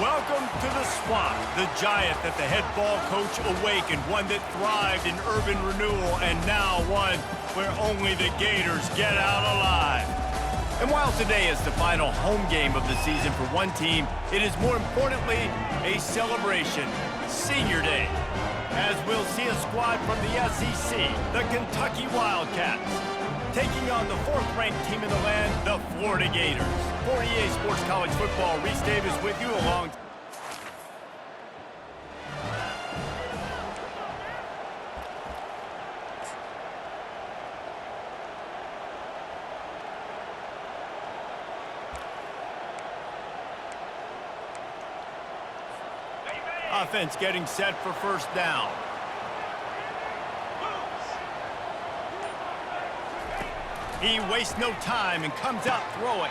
Welcome to the Swamp, the giant that the head ball coach awakened, one that thrived in urban renewal, and now one where only the Gators get out alive. And while today is the final home game of the season for one team, it is more importantly a celebration, Senior Day, as we'll see a squad from the SEC, the Kentucky Wildcats, taking on the fourth-ranked team in the land, the Florida Gators. For EA Sports College Football, Reese Davis with you along. Offense getting set for first down. He wastes no time and comes out throwing.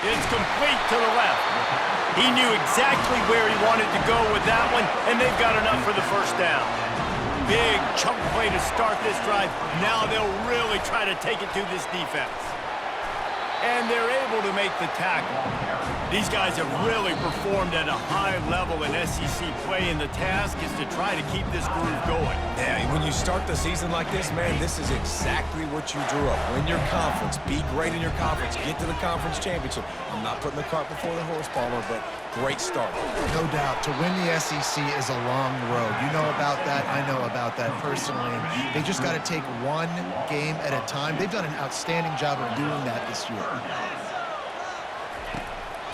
It's complete to the left. He knew exactly where he wanted to go with that one, and they've got enough for the first down. Big chunk play to start this drive. Now they'll really try to take it to this defense. And they're able to make the tackle. These guys have really performed at a high level in SEC play, and the task is to try to keep this groove going. Yeah, when you start the season like this, man, this is exactly what you drew up. Win your conference, be great in your conference, get to the conference championship. I'm not putting the cart before the horse, Palmer, but great start. No doubt. To win the SEC is a long road. You know about that. I know about that personally. And they just got to take one game at a time. They've done an outstanding job of doing that this year.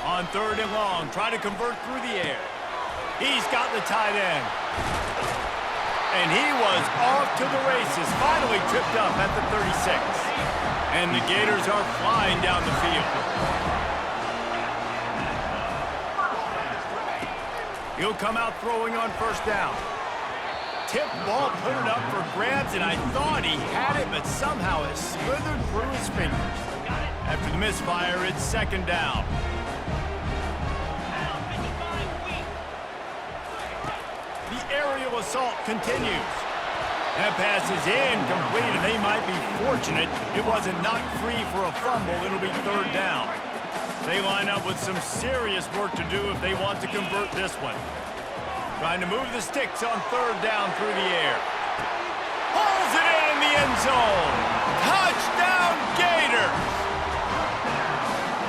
On third and long, try to convert through the air. He's got the tight end. And he was off to the races, finally tripped up at the 36. And the Gators are flying down the field. He'll come out throwing on first down. Tip ball, put it up for grabs, and I thought he had it, but somehow it slithered through his fingers. After the misfire, it's second down. The aerial assault continues. That pass is incomplete, and they might be fortunate it wasn't knocked free for a fumble. It'll be third down. They line up with some serious work to do if they want to convert this one. Trying to move the sticks on third down through the air. Hauls it in the end zone. Touchdown, Gators!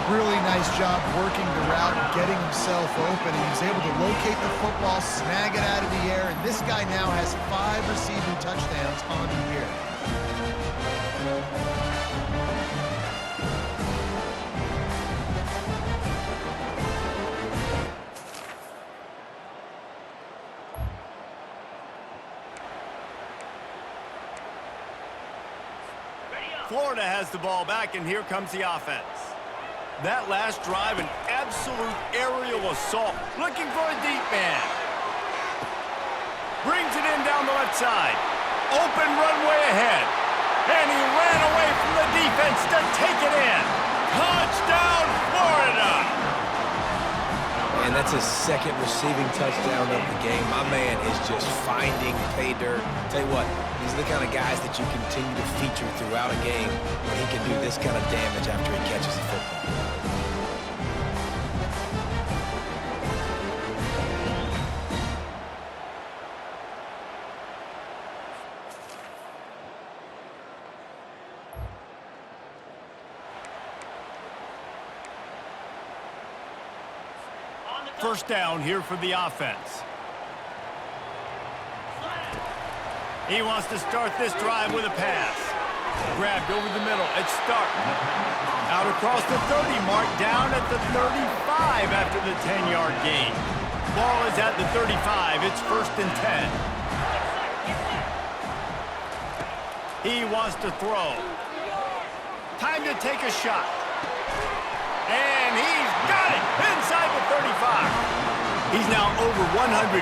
Really nice job working the route and getting himself open. He was able to locate the football, snag it out of the air, and this guy now has 5 receiving touchdowns on the year. Florida has the ball back, and here comes the offense. That last drive, an absolute aerial assault. Looking for a deep man. Brings it in down the left side. Open runway ahead. And he ran away from the defense to take it in. Touchdown, Florida! And that's his second receiving touchdown of the game. My man is just finding pay dirt. Tell you what, these are the kind of guys that you continue to feature throughout a game when he can do this kind of damage after he catches the football. First down here for the offense. He wants to start this drive with a pass. Grabbed over the middle at start. Out across the 30 mark, down at the 35 after the 10-yard gain. Ball is at the 35. It's first and 10. He wants to throw. Time to take a shot. And he's got it inside the 35. He's now over 150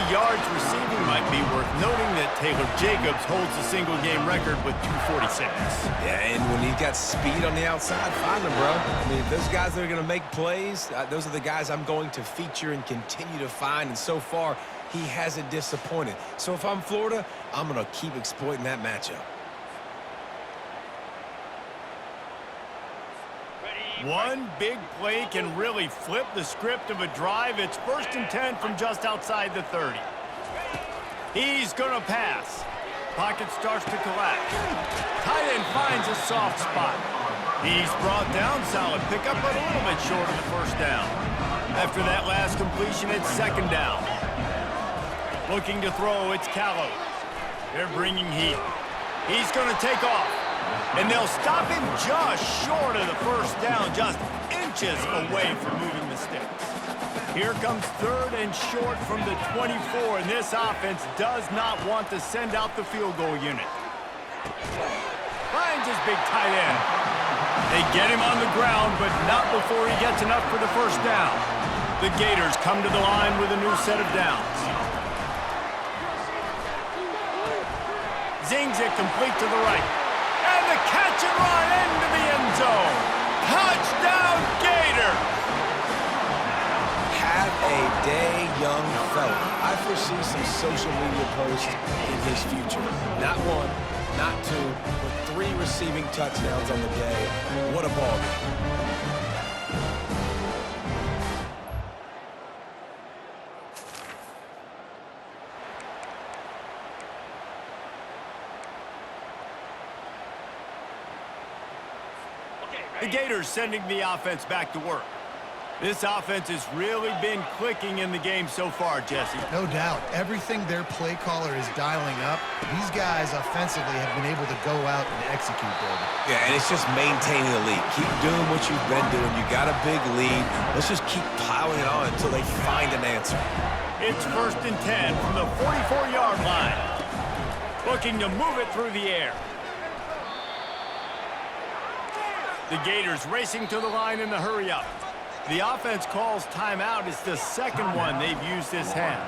yards receiving. Might be worth noting that Taylor Jacobs holds the single-game record with 246. Yeah, and when he's got speed on the outside, find him, bro. I mean, those guys that are going to make plays, those are the guys I'm going to feature and continue to find. And so far, he hasn't disappointed. So if I'm Florida, I'm going to keep exploiting that matchup. One big play can really flip the script of a drive. It's 1st and 10 from just outside the 30. He's going to pass. Pocket starts to collapse. Tight end finds a soft spot. He's brought down. Solid pickup, but a little bit short of the 1st down. After that last completion, it's 2nd down. Looking to throw, it's Callow. They're bringing heat. He's going to take off. And they'll stop him just short of the 1st down, just inches away from moving the sticks. Here comes 3rd and short from the 24, and this offense does not want to send out the field goal unit. Finds his big tight end. They get him on the ground, but not before he gets enough for the 1st down. The Gators come to the line with a new set of downs. Zings it complete to the right. And the catch and run into the end zone. Touchdown, Gators! Have a day, young fella. I foresee some social media posts in his future. Not 1, not 2, but 3 receiving touchdowns on the day. What a ball game. The Gators sending the offense back to work. This offense has really been clicking in the game so far, Jesse. No doubt. Everything their play caller is dialing up, these guys offensively have been able to go out and execute, baby. Yeah, and it's just maintaining the lead. Keep doing what you've been doing. You got a big lead. Let's just keep piling it on until they find an answer. It's 1st and 10 from the 44-yard line. Looking to move it through the air. The Gators racing to the line in the hurry-up. The offense calls timeout. It's the 2nd one they've used this half.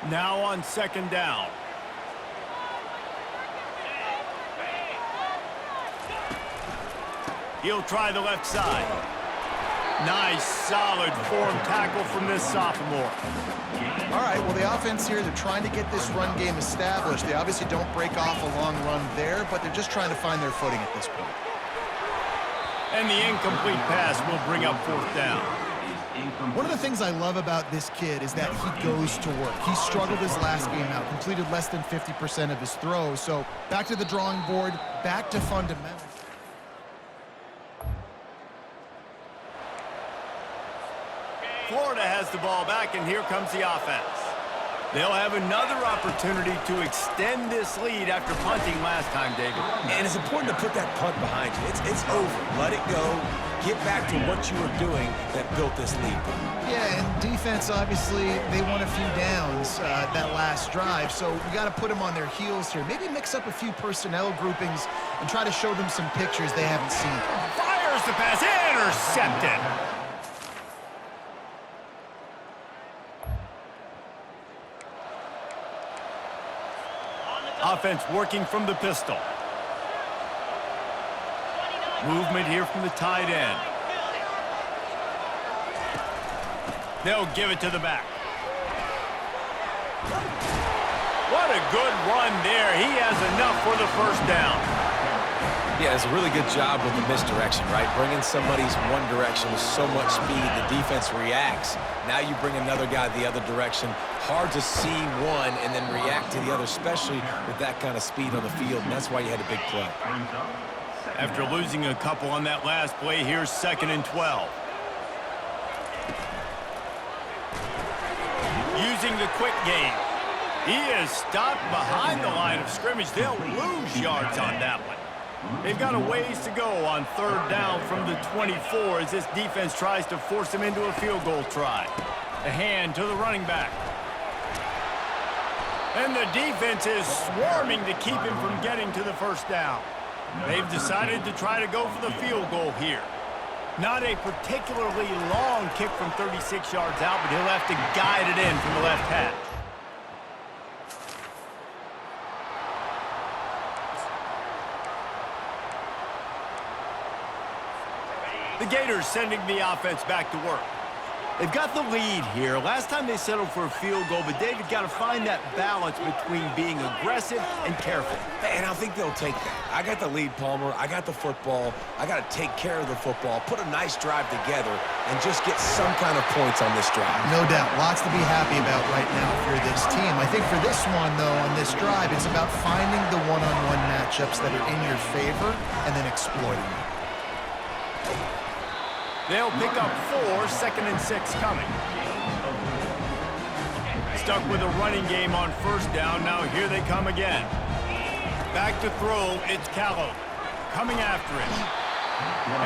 Now on 2nd down. He'll try the left side. Nice, solid form tackle from this sophomore. All right, well, the offense here, they're trying to get this run game established. They obviously don't break off a long run there, but they're just trying to find their footing at this point. And the incomplete pass will bring up 4th down. One of the things I love about this kid is that he goes to work. He struggled his last game out, completed less than 50% of his throws. So back to the drawing board, back to fundamentals. Florida has the ball back, and here comes the offense. They'll have another opportunity to extend this lead after punting last time, David. And it's important to put that punt behind you. It's over. Let it go. Get back to what you were doing that built this lead. Yeah, and defense, obviously, they won a few downs that last drive, so we got to put them on their heels here. Maybe mix up a few personnel groupings and try to show them some pictures they haven't seen. Fires the pass, intercepted. Offense working from the pistol. Movement here from the tight end. They'll give it to the back. What a good run there. He has enough for the 1st down. Yeah, it's a really good job with the misdirection, right? Bringing somebody's one direction with so much speed, the defense reacts. Now you bring another guy the other direction. Hard to see one and then react to the other, especially with that kind of speed on the field, and that's why you had a big play. After losing a couple on that last play, here's 2nd and 12. Using the quick game. He is stopped behind the line of scrimmage. They'll lose yards on that one. They've got a ways to go on 3rd down from the 24 as this defense tries to force him into a field goal try. The hand to the running back. And the defense is swarming to keep him from getting to the 1st down. They've decided to try to go for the field goal here. Not a particularly long kick from 36 yards out, but he'll have to guide it in from the left hash. The Gators sending the offense back to work. They've got the lead here. Last time they settled for a field goal, but David got to find that balance between being aggressive and careful. And I think they'll take that. I got the lead, Palmer. I got the football. I got to take care of the football, put a nice drive together, and just get some kind of points on this drive. No doubt. Lots to be happy about right now if you're this team. I think for this one, though, on this drive, it's about finding the one-on-one matchups that are in your favor and then exploiting them. They'll pick up 4, 2nd and 6 coming. Stuck with a running game on first down. Now here they come again. Back to throw, it's Callow. Coming after it.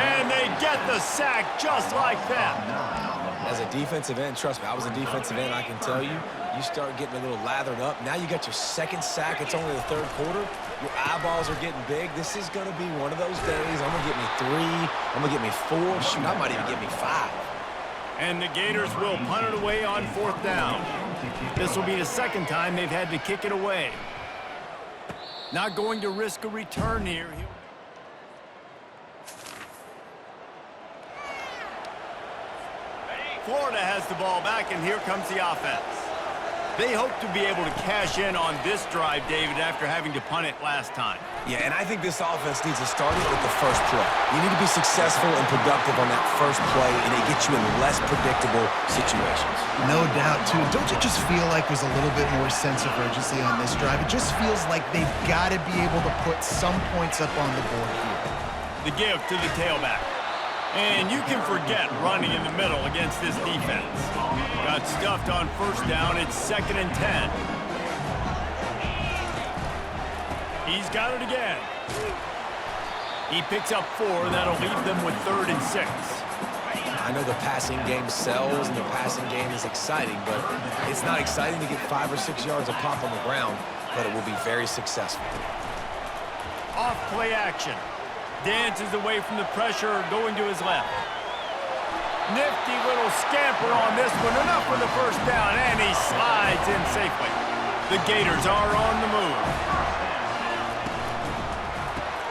And they get the sack just like that. As a defensive end, trust me, I was a defensive end, I can tell you, you start getting a little lathered up. Now you got your second sack. It's only the third quarter. Your eyeballs are getting big. This is going to be one of those days. I'm going to get me 3. I'm going to get me 4. Shoot, I might even get me 5. And the Gators will punt it away on 4th down. This will be the second time they've had to kick it away. Not going to risk a return here. Florida has the ball back, and here comes the offense. They hope to be able to cash in on this drive, David, after having to punt it last time. Yeah, and I think this offense needs to start it with the first play. You need to be successful and productive on that first play, and it gets you in less predictable situations. No doubt, too. Don't you just feel like there's a little bit more sense of urgency on this drive? It just feels like they've got to be able to put some points up on the board here. The give to the tailback. And you can forget running in the middle against this defense. Got stuffed on first down. It's 2nd and 10. He's got it again. He picks up 4. That'll leave them with 3rd and 6. I know the passing game sells and the passing game is exciting, but it's not exciting to get 5 or 6 yards of pop on the ground, but it will be very successful. Off play action. Dances away from the pressure, going to his left. Nifty little scamper on this one. Enough for the first down, and he slides in safely. The Gators are on the move.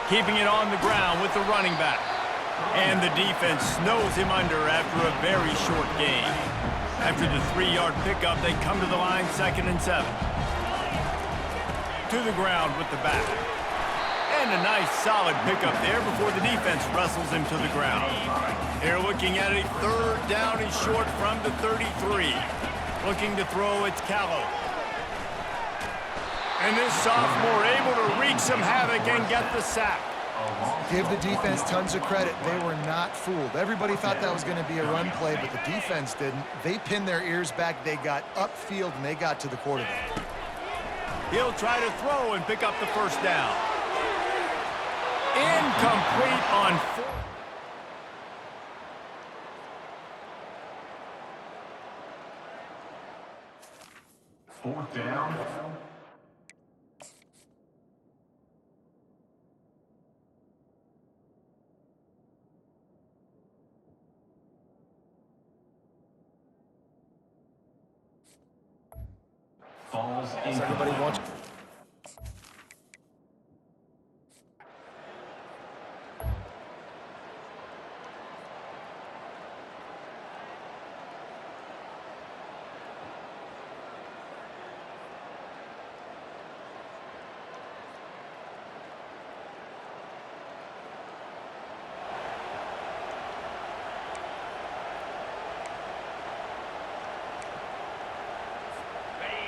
Keeping it on the ground with the running back. And the defense snows him under after a very short gain. After the 3-yard pickup, they come to the line 2nd and 7. To the ground with the back. And a nice solid pickup there before the defense wrestles him to the ground. They're looking at a 3rd down and short from the 33. Looking to throw, it's Callow. And this sophomore able to wreak some havoc and get the sack. Give the defense tons of credit. They were not fooled. Everybody thought that was going to be a run play, but the defense didn't. They pinned their ears back. They got upfield, and they got to the quarterback. He'll try to throw and pick up the first down. Incomplete on 4th down. Falls Does everybody want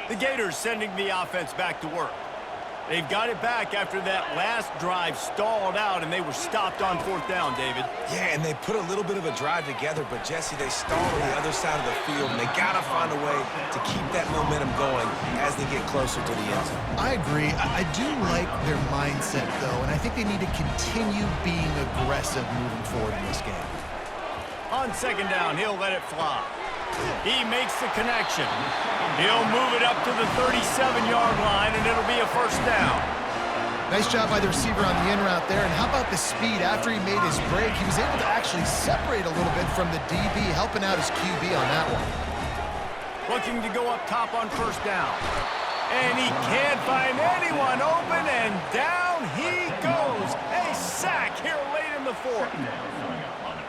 the Gators sending the offense back to work. They've got it back after that last drive stalled out, and they were stopped on 4th down, David. Yeah, and they put a little bit of a drive together, but, Jesse, they stalled on the other side of the field, and they got to find a way to keep that momentum going as they get closer to the end zone. I agree. I do like their mindset, though, and I think they need to continue being aggressive moving forward in this game. On 2nd down, he'll let it fly. He makes the connection. He'll move it up to the 37-yard line, and it'll be a first down. Nice job by the receiver on the in route there. And how about the speed? After he made his break, he was able to actually separate a little bit from the DB, helping out his QB on that one. Looking to go up top on first down. And he can't find anyone open, and down he goes. A sack here late in the 4th.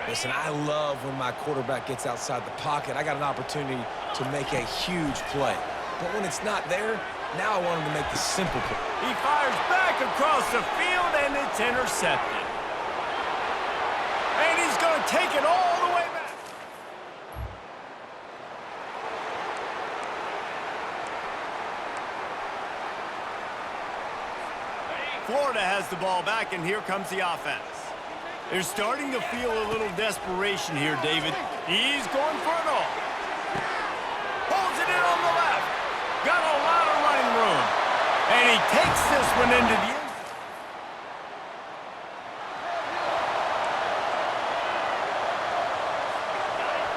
Listen, I love when my quarterback gets outside the pocket. I got an opportunity to make a huge play. But when it's not there, now I want him to make the simple play. He fires back across the field, and it's intercepted. And he's going to take it all the way back. Florida has the ball back, and here comes the offense. They're starting to feel a little desperation here, David. He's going for it all. Pulls it in on the left. Got a lot of running room. And he takes this one into the end.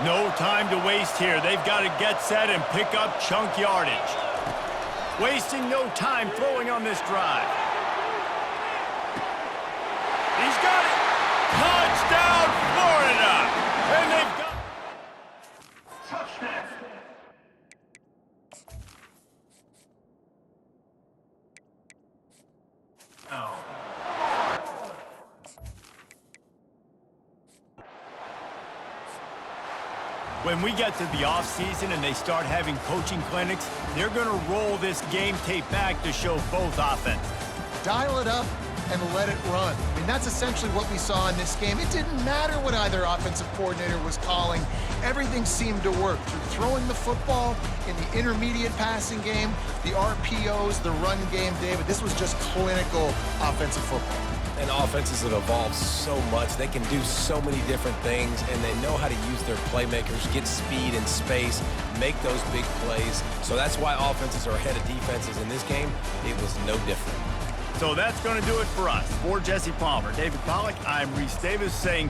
No time to waste here. They've got to get set and pick up chunk yardage. Wasting no time throwing on this drive. He's got it. Touchdown, Florida! And they've got... Touchdown. Oh. When we get to the offseason and they start having coaching clinics, they're going to roll this game tape back to show both offenses. Dial it up and let it run. I mean, that's essentially what we saw in this game. It didn't matter what either offensive coordinator was calling. Everything seemed to work through throwing the football in the intermediate passing game, the RPOs, the run game, David. This was just clinical offensive football. And offenses have evolved so much. They can do so many different things, and they know how to use their playmakers, get speed and space, make those big plays. So that's why offenses are ahead of defenses in this game. It was no different. So that's going to do it for us. For Jesse Palmer, David Pollack, I'm Reese Davis saying...